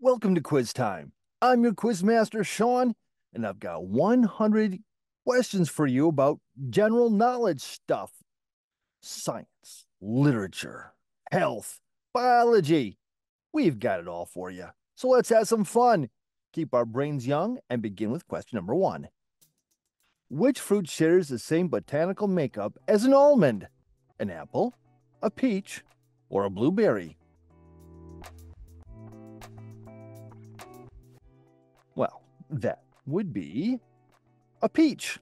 Welcome to Quiz Time. I'm your quiz master, Sean, and I've got 100 questions for you about general knowledge stuff. Science, literature, health, biology. We've got it all for you. So let's have some fun. Keep our brains young and begin with question number 1. Which fruit shares the same botanical makeup as an almond? An apple, a peach, or a blueberry? Well, that would be a peach.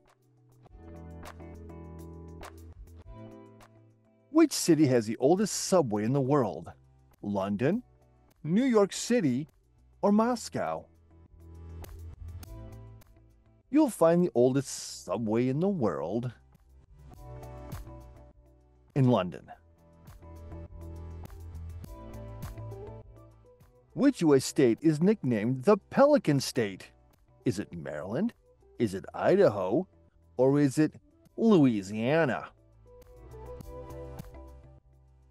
Which city has the oldest subway in the world? London, New York City, or Moscow? You'll find the oldest subway in the world in London. Which U.S. state is nicknamed the Pelican State? Is it Maryland? Is it Idaho? Or is it Louisiana?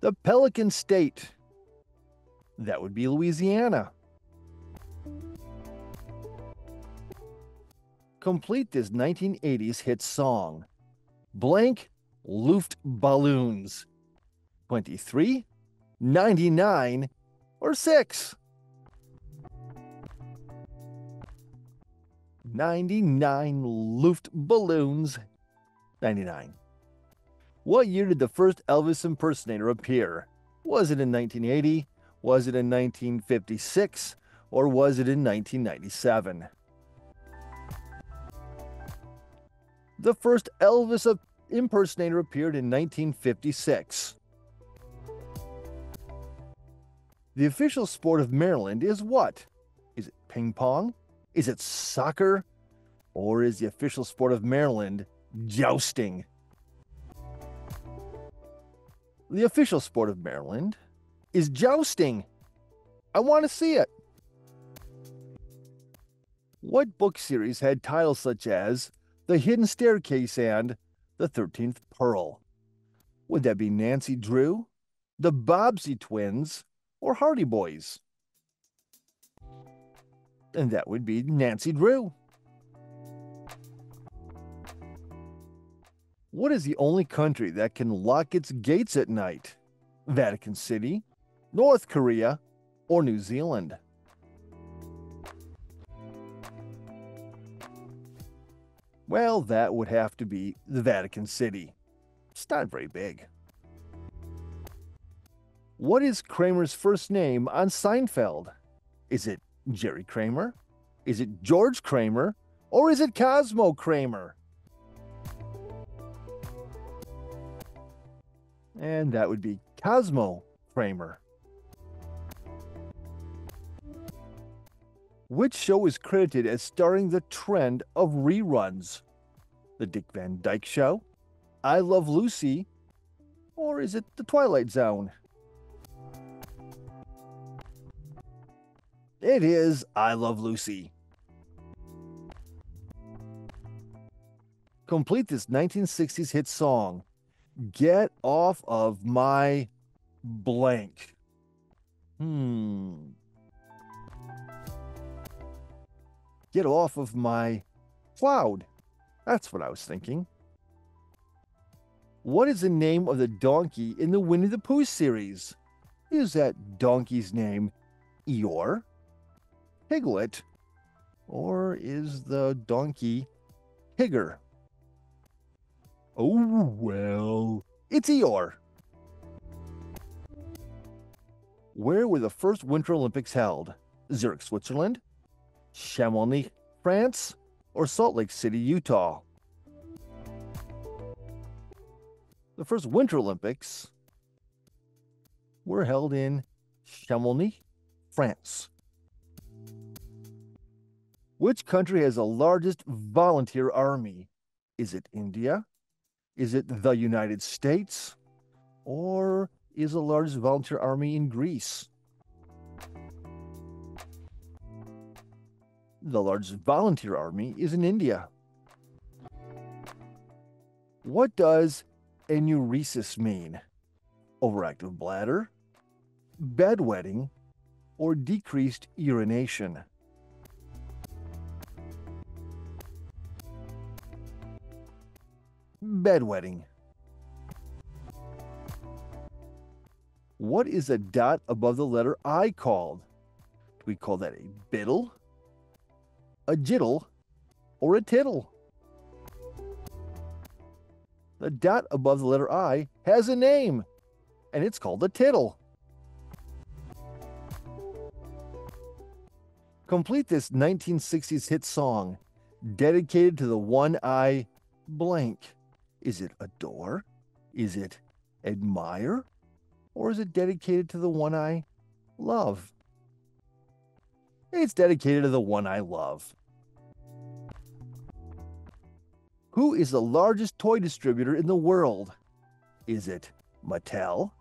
The Pelican State. That would be Louisiana. Complete this 1980s hit song. Blank Luftballons. 23, 99, or 6? 99 Luftballons. 99. What year did the first Elvis impersonator appear? Was it in 1980? Was it in 1956? Or was it in 1997? The first Elvis impersonator appeared in 1956. The official sport of Maryland is what? Is it ping pong? Is it soccer? Or is the official sport of Maryland jousting? The official sport of Maryland is jousting. I want to see it. What book series had titles such as The Hidden Staircase and The 13th Pearl? Would that be Nancy Drew, the Bobbsey Twins, or Hardy Boys? And that would be Nancy Drew. What is the only country that can lock its gates at night? Vatican City, North Korea, or New Zealand? Well, that would have to be the Vatican City. It's not very big. What is Kramer's first name on Seinfeld? Is it Jerry Kramer? Is it George Kramer? Or is it Cosmo Kramer? And that would be Cosmo Kramer. Which show is credited as starting the trend of reruns? The Dick Van Dyke Show, I Love Lucy, or is it The Twilight Zone? It is I Love Lucy. Complete this 1960s hit song. Get off of my blank. Get off of my cloud. That's what I was thinking. What is the name of the donkey in the Winnie the Pooh series? Is that donkey's name Eeyore, Piglet, or is the donkey Tigger? Oh, well, it's Eeyore. Where were the first Winter Olympics held? Zurich, Switzerland, Chamonix, France, or Salt Lake City, Utah? The first Winter Olympics were held in Chamonix, France. Which country has the largest volunteer army? Is it India? Is it the United States? Or is the largest volunteer army in Greece? The largest volunteer army is in India. What does enuresis mean? Overactive bladder, bedwetting, or decreased urination? Bedwetting. What is a dot above the letter I called? Do we call that a biddle, a jittle, or a tittle? The dot above the letter I has a name, and it's called a tittle. Complete this 1960s hit song dedicated to the one I blank. Is it adore? Is it admire? Or is it dedicated to the one I love? It's dedicated to the one I love. Who is the largest toy distributor in the world? Is it Mattel?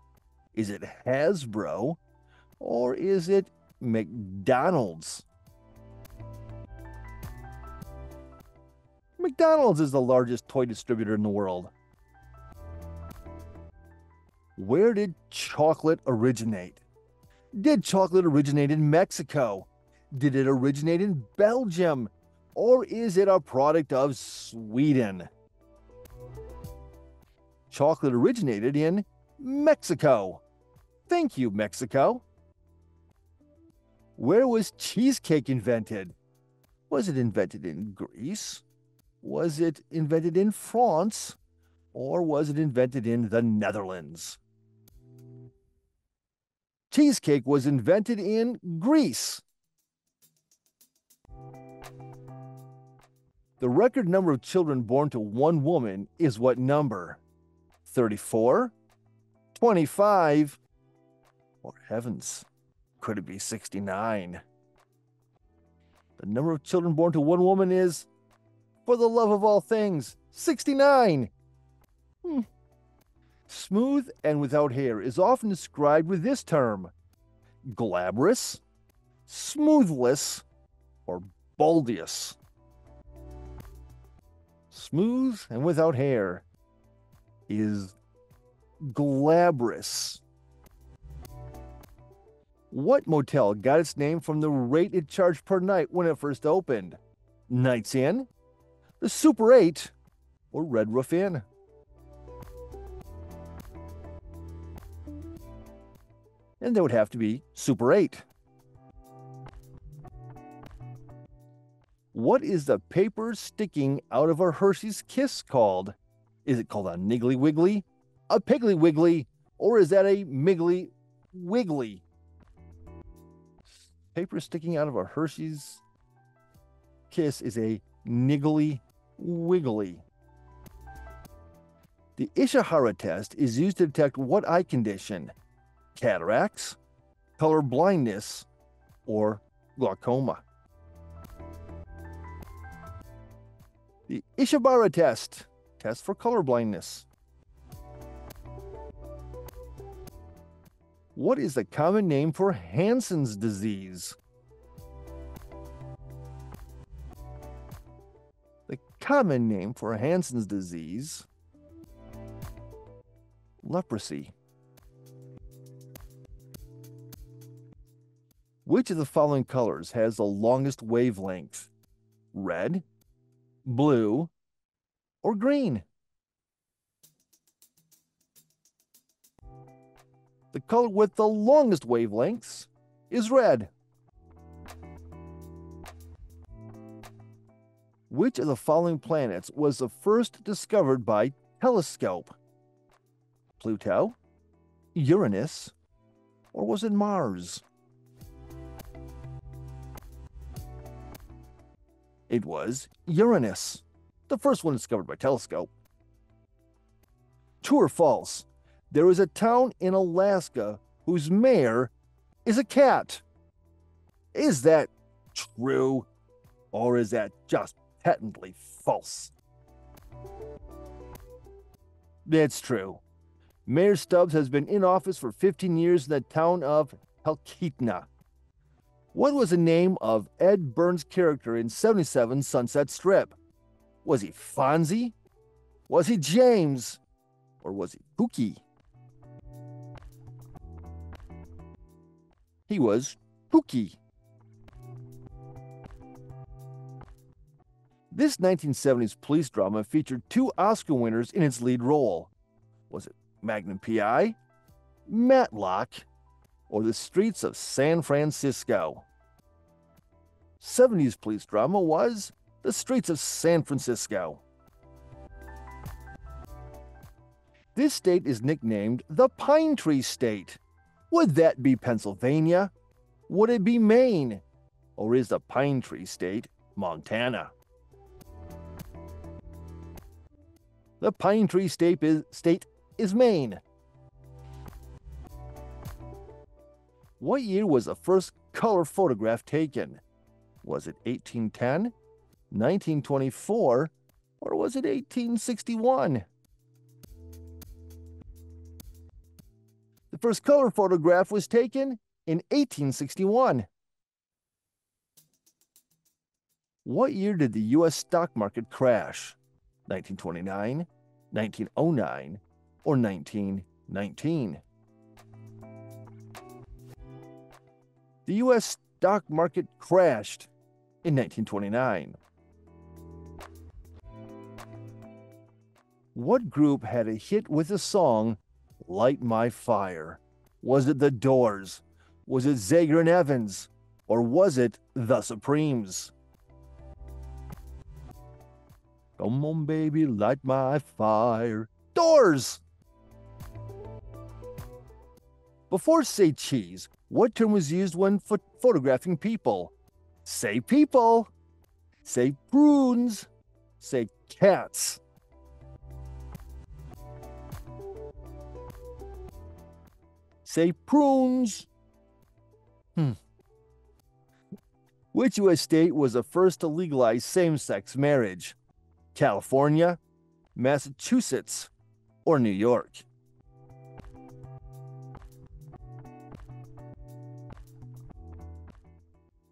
Is it Hasbro? Or is it McDonald's? McDonald's is the largest toy distributor in the world. Where did chocolate originate? Did chocolate originate in Mexico? Did it originate in Belgium? Or is it a product of Sweden? Chocolate originated in Mexico. Thank you, Mexico. Where was cheesecake invented? Was it invented in Greece? Was it invented in France? Or was it invented in the Netherlands? Cheesecake was invented in Greece. The record number of children born to one woman is what number? 34? 25? Or heavens, could it be 69? The number of children born to one woman is, for the love of all things, 69. Smooth and without hair is often described with this term: glabrous, smoothless, or baldious. Smooth and without hair is glabrous. What motel got its name from the rate it charged per night when it first opened? Knights Inn, the Super 8, or Red Roof Inn? And that would have to be Super 8. What is the paper sticking out of a Hershey's Kiss called? Is it called a Niggly Wiggly, a Piggly Wiggly, or is that a Miggly Wiggly? Paper sticking out of a Hershey's Kiss is a Niggly Wiggly. The Ishihara test is used to detect what eye condition? Cataracts, color blindness, or glaucoma? The Ishihara test for color blindness. What is the common name for Hansen's disease? The common name for Hansen's disease: leprosy. Which of the following colors has the longest wavelength? Red, blue, or green? The color with the longest wavelengths is red. Which of the following planets was the first discovered by telescope? Pluto, Uranus, or was it Mars? It was Uranus, the first one discovered by telescope. True or false? There is a town in Alaska whose mayor is a cat. Is that true, or is that just patently false? It's true. Mayor Stubbs has been in office for 15 years in the town of Talkeetna. What was the name of Ed Burns' character in 77 Sunset Strip? Was he Fonzie? Was he James? Or was he Pookie? He was Pookie. This 1970s police drama featured two Oscar winners in its lead role. Was it Magnum P.I., Matlock, or The Streets of San Francisco? 70s police drama was The Streets of San Francisco. This state is nicknamed the Pine Tree State. Would that be Pennsylvania? Would it be Maine? Or is the Pine Tree State Montana? The Pine Tree State is Maine. What year was the first color photograph taken? Was it 1810, 1924, or was it 1861? The first color photograph was taken in 1861. What year did the U.S. stock market crash? 1929, 1909, or 1919? The U.S. stock market crashed in 1929. What group had a hit with the song Light My Fire? Was it The Doors? Was it Zager and Evans? Or was it The Supremes? Come on, baby, light my fire. Doors! Before say cheese, what term was used when photographing people? Say people. Say prunes. Say cats. Say prunes. Which U.S. state was the first to legalize same-sex marriage? California, Massachusetts, or New York?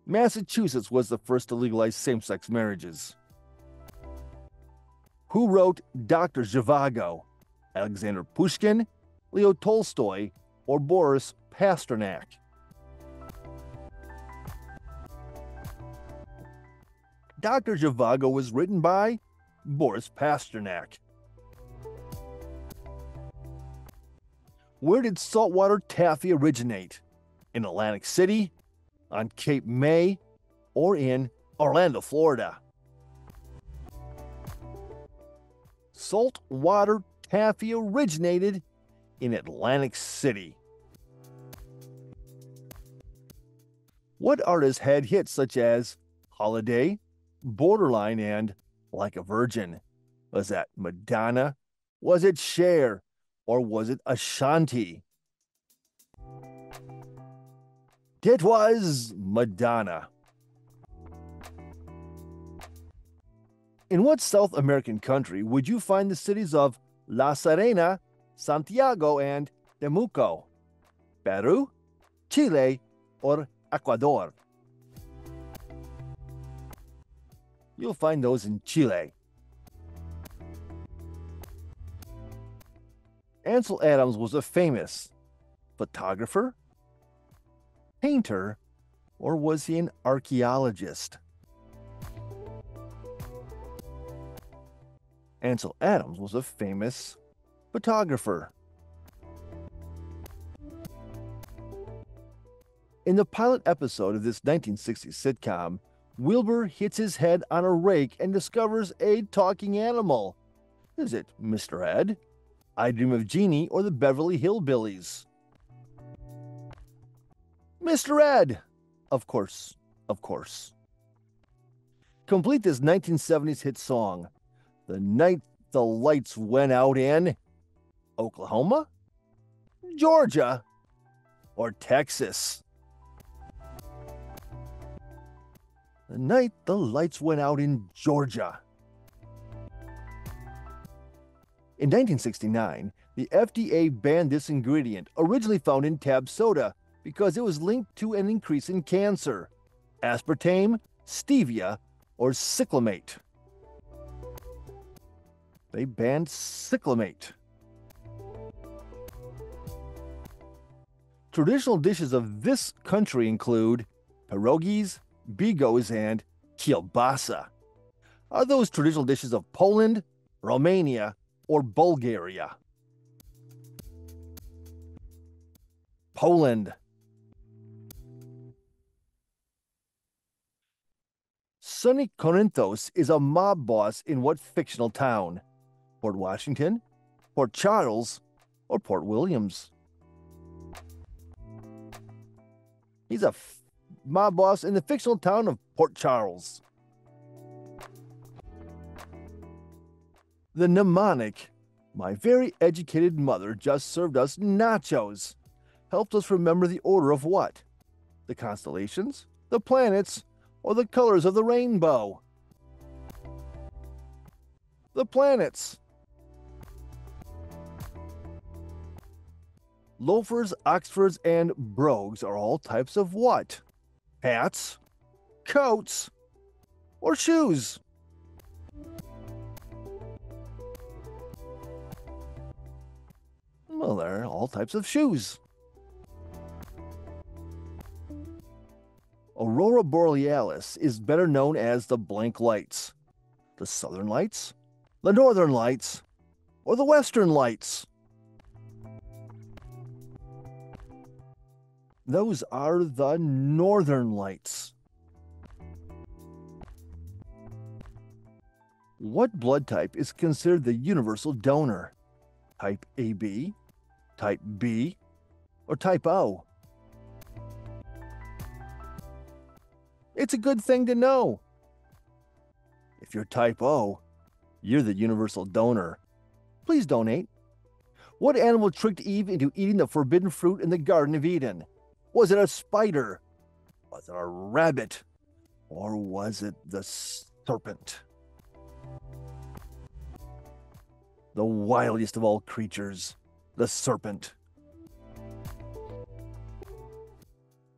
Massachusetts was the first to legalize same-sex marriages. Who wrote Dr. Zhivago? Alexander Pushkin, Leo Tolstoy, or Boris Pasternak? Dr. Zhivago was written by Boris Pasternak. Where did saltwater taffy originate? In Atlantic City, on Cape May, or in Orlando, Florida? Saltwater taffy originated in Atlantic City. What artist had hits such as Holiday, Borderline, and Like a Virgin? Was that Madonna? Was it Cher? Or was it Ashanti? It was Madonna. In what South American country would you find the cities of La Serena, Santiago, and Temuco? Peru, Chile, or Ecuador? You'll find those in Chile. Ansel Adams was a famous photographer, painter, or was he an archaeologist? Ansel Adams was a famous photographer. In the pilot episode of this 1960s sitcom, Wilbur hits his head on a rake and discovers a talking animal. Is it Mr. Ed, I Dream of Jeannie, or the Beverly Hillbillies? Mr. Ed! Of course, of course. Complete this 1970s hit song. The night the lights went out in Oklahoma, Georgia, or Texas? The night the lights went out in Georgia. In 1969, the FDA banned this ingredient, originally found in Tab soda, because it was linked to an increase in cancer. Aspartame, stevia, or cyclamate? They banned cyclamate. Traditional dishes of this country include pierogies, bigos, and kielbasa. Are those traditional dishes of Poland, Romania, or Bulgaria? Poland. Sonny Corinthos is a mob boss in what fictional town? Port Washington, Port Charles, or Port Williams? He's a mob boss in the fictional town of Port Charles. The mnemonic, "My very educated mother just served us nachos," helped us remember the order of what? The constellations, the planets, or the colors of the rainbow? The planets. Loafers, oxfords, and brogues are all types of what? Hats, coats, or shoes? Well, they're all types of shoes. Aurora Borealis is better known as the blank lights. The southern lights, the northern lights, or the western lights? Those are the northern lights. What blood type is considered the universal donor? Type AB, type B, or type O? It's a good thing to know. If you're type O, you're the universal donor. Please donate. What animal tricked Eve into eating the forbidden fruit in the Garden of Eden? Was it a spider? Was it a rabbit? Or was it the serpent? The wiliest of all creatures, the serpent.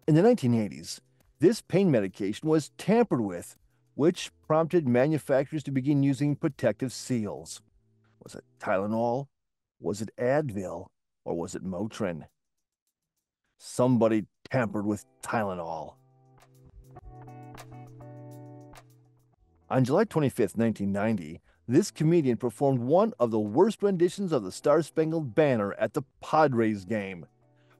In the 1980s, this pain medication was tampered with, which prompted manufacturers to begin using protective seals. Was it Tylenol? Was it Advil? Or was it Motrin? Somebody tampered with Tylenol. On July 25, 1990, this comedian performed one of the worst renditions of the Star-Spangled Banner at the Padres game.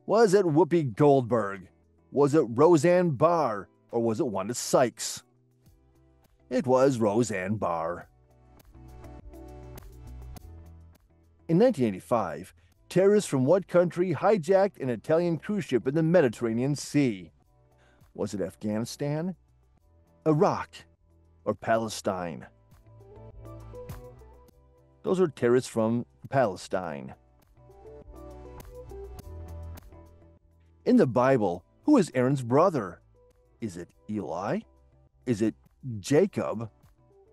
Was it Whoopi Goldberg? Was it Roseanne Barr? Or was it Wanda Sykes? It was Roseanne Barr. In 1985, terrorists from what country hijacked an Italian cruise ship in the Mediterranean Sea? Was it Afghanistan, Iraq, or Palestine? Those are terrorists from Palestine. In the Bible, who is Aaron's brother? Is it Eli? Is it Jacob?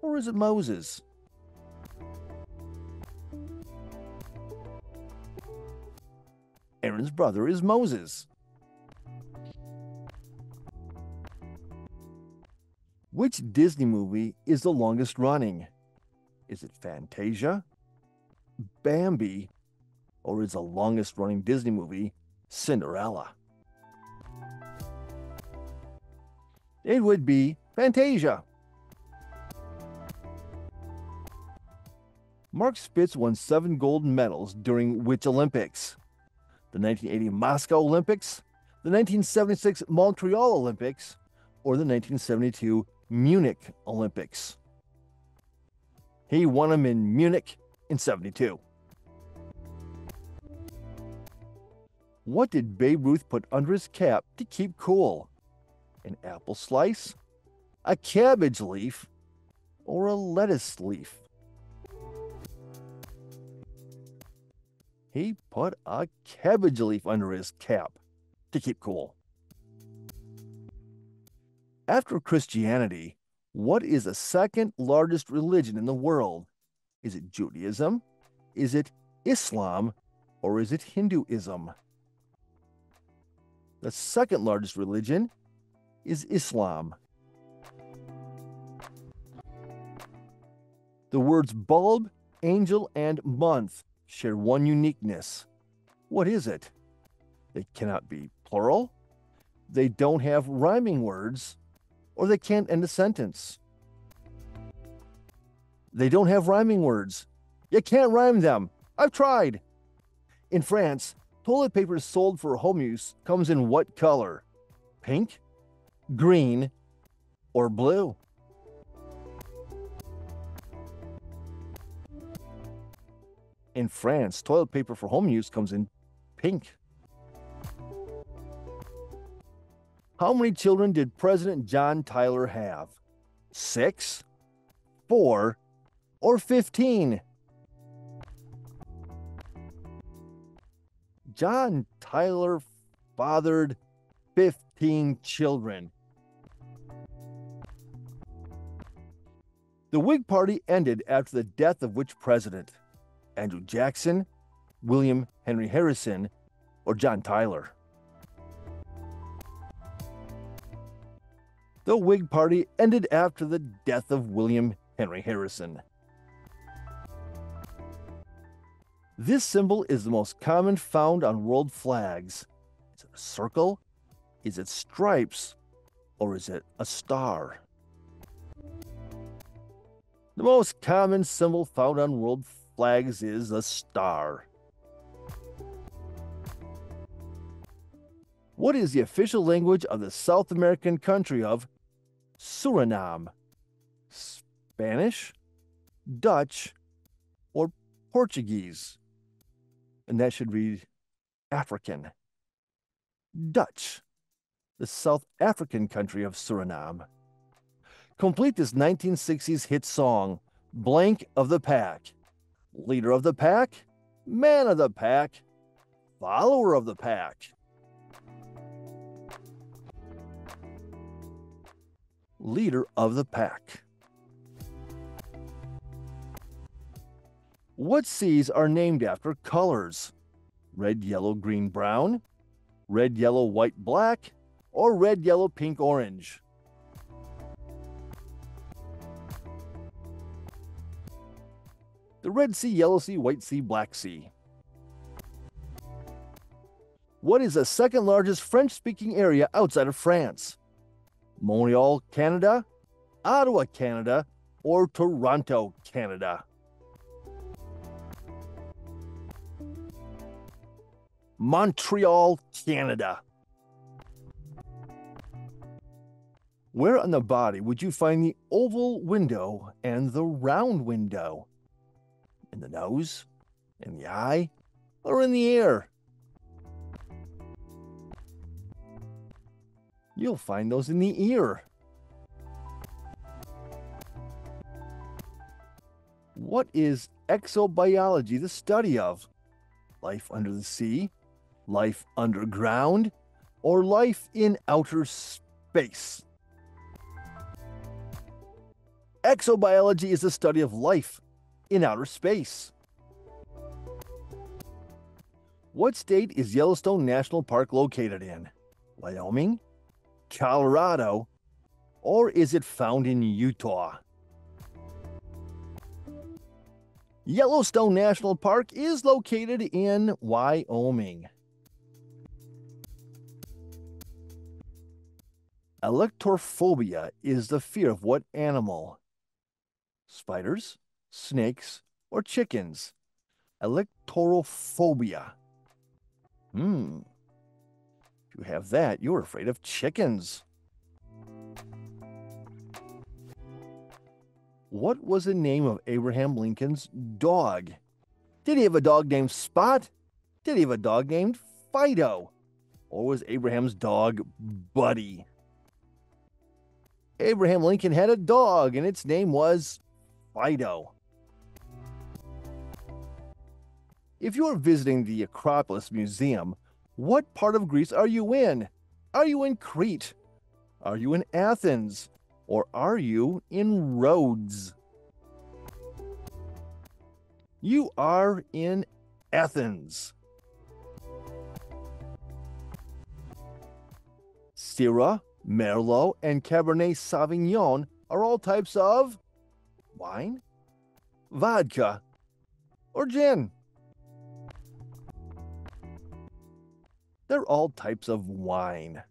Or is it Moses? Aaron's brother is Moses. Which Disney movie is the longest running? Is it Fantasia, Bambi, or is the longest running Disney movie Cinderella? It would be Fantasia. Mark Spitz won 7 gold medals during which Olympics? The 1980 Moscow Olympics, the 1976 Montreal Olympics, or the 1972 Munich Olympics? He won them in Munich in 72. What did Babe Ruth put under his cap to keep cool? An apple slice, a cabbage leaf, or a lettuce leaf? He put a cabbage leaf under his cap to keep cool. After Christianity, what is the second largest religion in the world? Is it Judaism? Is it Islam? Or is it Hinduism? The second largest religion is Islam. The words bulb, angel, and month share one uniqueness. What is it? They cannot be plural. They don't have rhyming words, or they can't end a sentence. They don't have rhyming words. You can't rhyme them. I've tried. In France, toilet paper sold for home use comes in what color? Pink, green, or blue? In France, toilet paper for home use comes in pink. How many children did President John Tyler have? 6, 4, or 15? John Tyler fathered 15 children. The Whig Party ended after the death of which president? Andrew Jackson, William Henry Harrison, or John Tyler? The Whig Party ended after the death of William Henry Harrison. This symbol is the most common found on world flags. Is it a circle? Is it stripes? Or is it a star? The most common symbol found on world flags is a star. What is the official language of the South American country of Suriname? Spanish, Dutch, or Portuguese? And that should read African. Dutch, the South African country of Suriname. Complete this 1960s hit song, Blank of the Pack. Leader of the pack, man of the pack, follower of the pack. Leader of the pack. What seas are named after colors? Red, yellow, green, brown, red, yellow, white, black, or red, yellow, pink, orange? The Red Sea, Yellow Sea, White Sea, Black Sea. What is the second largest French-speaking area outside of France? Montreal, Canada, Ottawa, Canada, or Toronto, Canada? Montreal, Canada. Where on the body would you find the oval window and the round window? In the nose, in the eye, or in the ear? You'll find those in the ear. What is exobiology the study of? Life under the sea, life underground, or life in outer space? Exobiology is the study of life in outer space. What state is Yellowstone National Park located in? Wyoming, Colorado, or is it found in Utah? Yellowstone National Park is located in Wyoming. Electrophobia is the fear of what animal? Spiders, snakes, or chickens? Electrophobia. If you have that, you're afraid of chickens. What was the name of Abraham Lincoln's dog? Did he have a dog named Spot? Did he have a dog named Fido? Or was Abraham's dog Buddy? Abraham Lincoln had a dog, and its name was Fido. If you're visiting the Acropolis Museum, what part of Greece are you in? Are you in Crete? Are you in Athens? Or are you in Rhodes? You are in Athens. Syrah, Merlot, and Cabernet Sauvignon are all types of wine, vodka, or gin. They're all types of wine.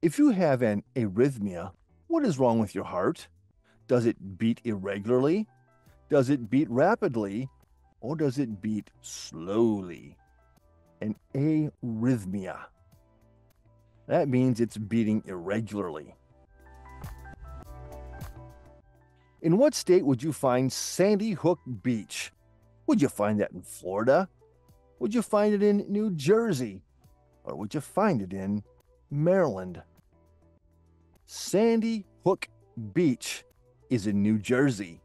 If you have an arrhythmia, what is wrong with your heart? Does it beat irregularly? Does it beat rapidly? Or does it beat slowly? An arrhythmia. That means it's beating irregularly. In what state would you find Sandy Hook Beach? Would you find that in Florida? Would you find it in New Jersey? Or would you find it in Maryland? Sandy Hook Beach is in New Jersey.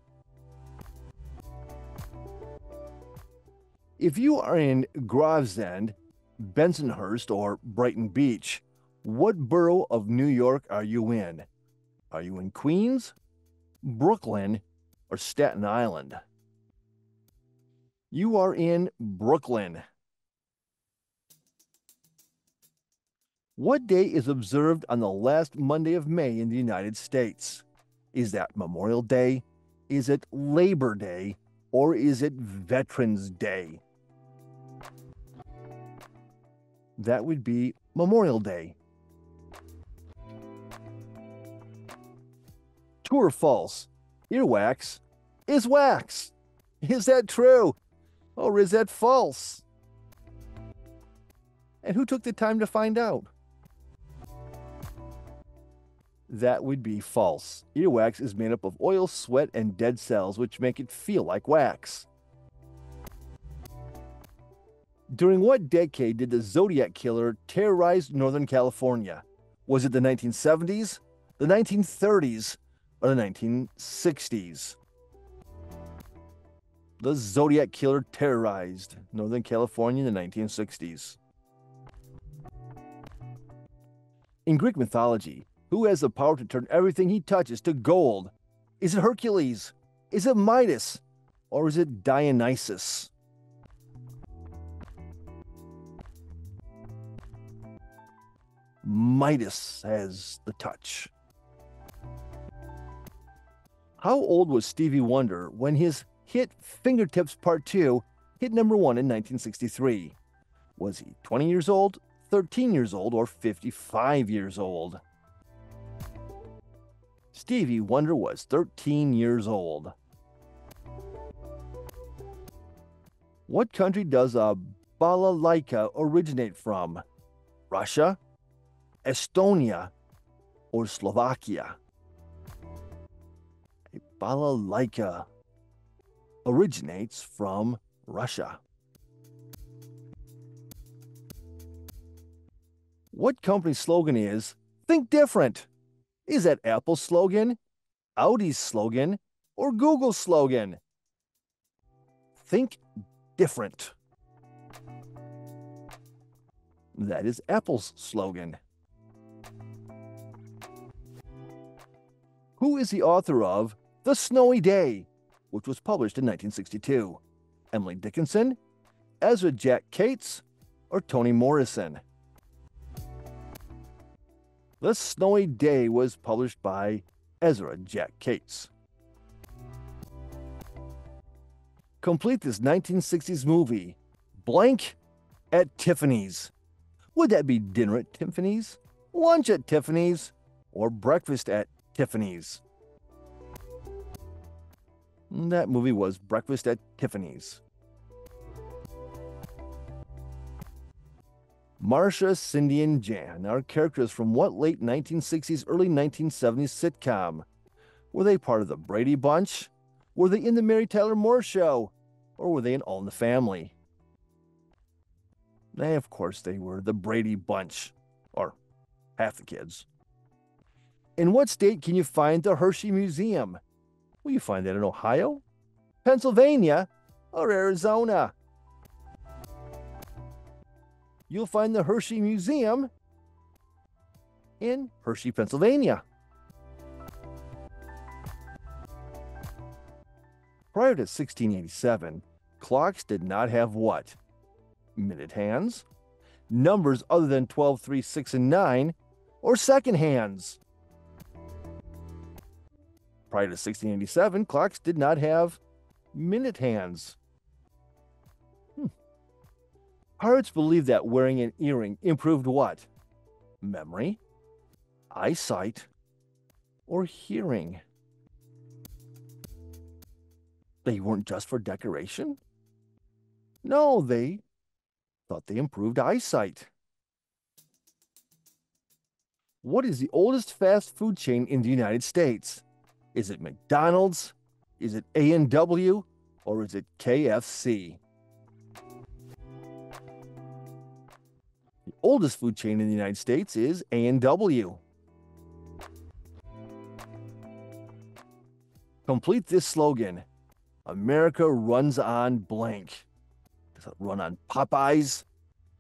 If you are in Gravesend, Bensonhurst, or Brighton Beach, what borough of New York are you in? Are you in Queens, Brooklyn, or Staten Island? You are in Brooklyn. What day is observed on the last Monday of May in the United States? Is that Memorial Day? Is it Labor Day? Or is it Veterans Day? That would be Memorial Day. True or false? Earwax is wax. Is that true? Or is that false? And who took the time to find out? That would be false. Earwax is made up of oil, sweat, and dead cells, which make it feel like wax. During what decade did the Zodiac Killer terrorize Northern California? Was it the 1970s, the 1930s, or the 1960s? The Zodiac Killer terrorized Northern California in the 1960s. In Greek mythology, who has the power to turn everything he touches to gold? Is it Hercules? Is it Midas? Or is it Dionysus? Midas has the touch. How old was Stevie Wonder when his hit Fingertips Part 2 hit number 1 in 1963? Was he 20 years old, 13 years old, or 55 years old? Stevie Wonder was 13 years old. What country does a balalaika originate from? Russia, Estonia, or Slovakia? A balalaika originates from Russia. What company's slogan is, "Think different"? Is that Apple's slogan, Audi's slogan, or Google's slogan? Think different. That is Apple's slogan. Who is the author of The Snowy Day, which was published in 1962? Emily Dickinson, Ezra Jack Cates, or Toni Morrison? The Snowy Day was published by Ezra Jack Cates. Complete this 1960s movie, blank at Tiffany's. Would that be dinner at Tiffany's, lunch at Tiffany's, or breakfast at Tiffany's? That movie was Breakfast at Tiffany's. Marcia, Cindy, and Jan are characters from what late 1960s, early 1970s sitcom? Were they part of the Brady Bunch? Were they in the Mary Tyler Moore Show? Or were they in All in the Family? Of course, they were the Brady Bunch, or half the kids. In what state can you find the Hershey Museum? Will you find that in Ohio, Pennsylvania, or Arizona? You'll find the Hershey Museum in Hershey, Pennsylvania. Prior to 1687, clocks did not have what? Minute hands, numbers other than 12, 3, 6, and 9, or second hands. Prior to 1687, clocks did not have minute hands. Pirates believed that wearing an earring improved what? Memory, eyesight, or hearing? They weren't just for decoration? No, they thought they improved eyesight. What is the oldest fast food chain in the United States? Is it McDonald's? Is it A&W? Or is it KFC? The oldest food chain in the United States is A&W. Complete this slogan. America runs on blank. Does it run on Popeyes?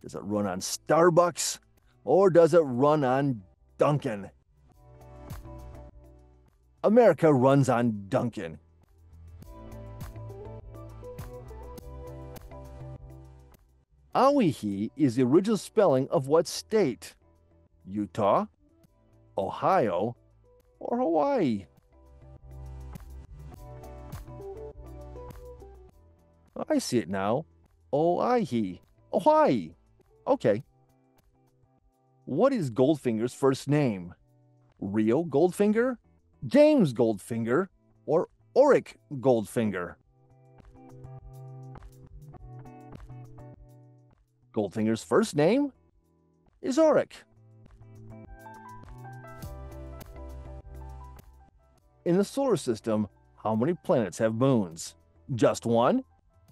Does it run on Starbucks? Or does it run on Dunkin'? America runs on Dunkin'. Awihi is the original spelling of what state? Utah, Ohio, or Hawaii? I see it now. Oihi. Hawaii. Okay. What is Goldfinger's first name? Rio Goldfinger, James Goldfinger, or Oric Goldfinger? Goldfinger's first name is Oric. In the solar system, how many planets have moons? Just one?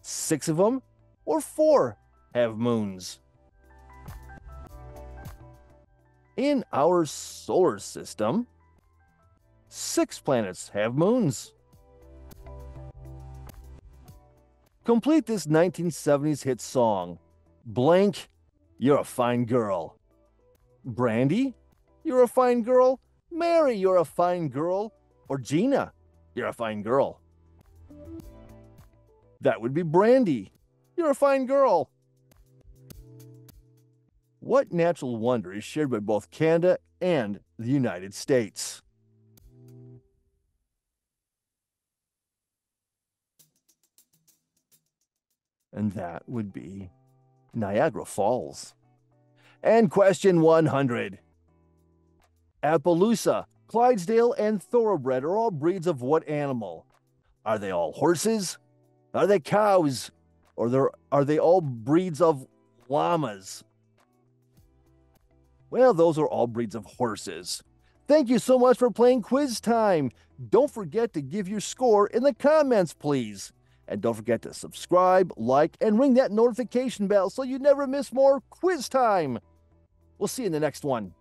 6 of them? Or 4 have moons? In our solar system, 6 planets have moons. Complete this 1970s hit song. Blank, you're a fine girl. Brandy, you're a fine girl. Mary, you're a fine girl. Or Gina, you're a fine girl. That would be Brandy. You're a fine girl. What natural wonder is shared by both Canada and the United States? And that would be Niagara Falls. And question 100. Appaloosa, Clydesdale, and Thoroughbred are all breeds of what animal? Are they all horses? Are they cows? Or are they all breeds of llamas? Well, those are all breeds of horses. Thank you so much for playing Quiz Time. Don't forget to give your score in the comments, please. And don't forget to subscribe, like, and ring that notification bell so you never miss more Quiz Time. We'll see you in the next one.